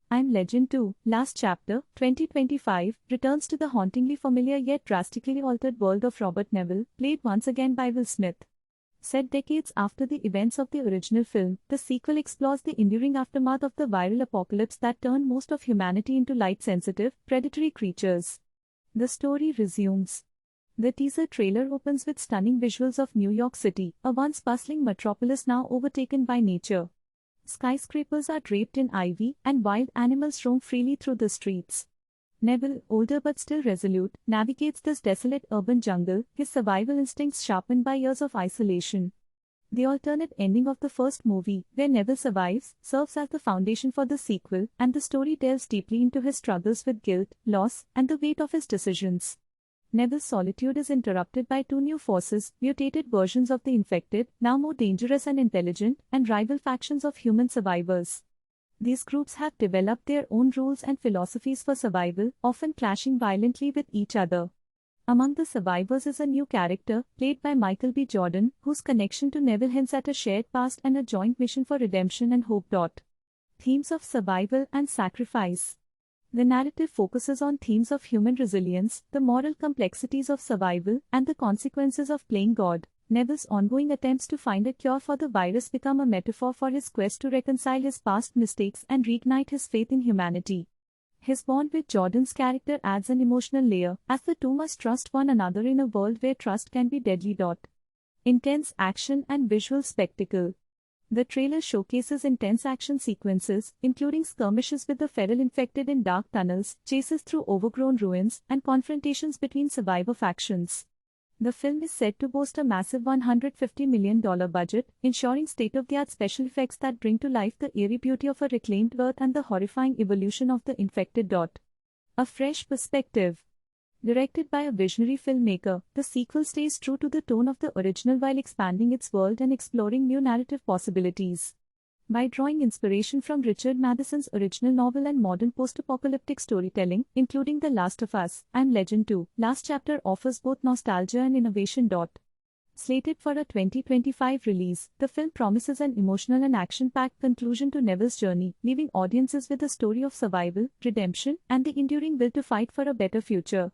I'm Legend 2, last chapter, 2025, returns to the hauntingly familiar yet drastically altered world of Robert Neville, played once again by Will Smith. Set decades after the events of the original film, the sequel explores the enduring aftermath of the viral apocalypse that turned most of humanity into light-sensitive, predatory creatures. The story resumes. The teaser trailer opens with stunning visuals of New York City, a once bustling metropolis now overtaken by nature. Skyscrapers are draped in ivy, and wild animals roam freely through the streets. Neville, older but still resolute, navigates this desolate urban jungle, his survival instincts sharpened by years of isolation. The alternate ending of the first movie, where Neville survives, serves as the foundation for the sequel, and the story delves deeply into his struggles with guilt, loss, and the weight of his decisions. Neville's solitude is interrupted by two new forces, mutated versions of the infected, now more dangerous and intelligent, and rival factions of human survivors. These groups have developed their own rules and philosophies for survival, often clashing violently with each other. Among the survivors is a new character, played by Michael B. Jordan, whose connection to Neville hints at a shared past and a joint mission for redemption and hope. Themes of survival and sacrifice. The narrative focuses on themes of human resilience, the moral complexities of survival, and the consequences of playing God. Neville's ongoing attempts to find a cure for the virus become a metaphor for his quest to reconcile his past mistakes and reignite his faith in humanity. His bond with Jordan's character adds an emotional layer, as the two must trust one another in a world where trust can be deadly. Intense action and visual spectacle. The trailer showcases intense action sequences, including skirmishes with the feral infected in dark tunnels, chases through overgrown ruins, and confrontations between survivor factions. The film is said to boast a massive $150 million budget, ensuring state-of-the-art special effects that bring to life the eerie beauty of a reclaimed Earth and the horrifying evolution of the infected. A fresh perspective. Directed by a visionary filmmaker, the sequel stays true to the tone of the original while expanding its world and exploring new narrative possibilities. By drawing inspiration from Richard Matheson's original novel and modern post-apocalyptic storytelling, including The Last of Us, I'm Legend 2, last chapter offers both nostalgia and innovation. Slated for a 2025 release, the film promises an emotional and action-packed conclusion to Neville's journey, leaving audiences with a story of survival, redemption, and the enduring will to fight for a better future.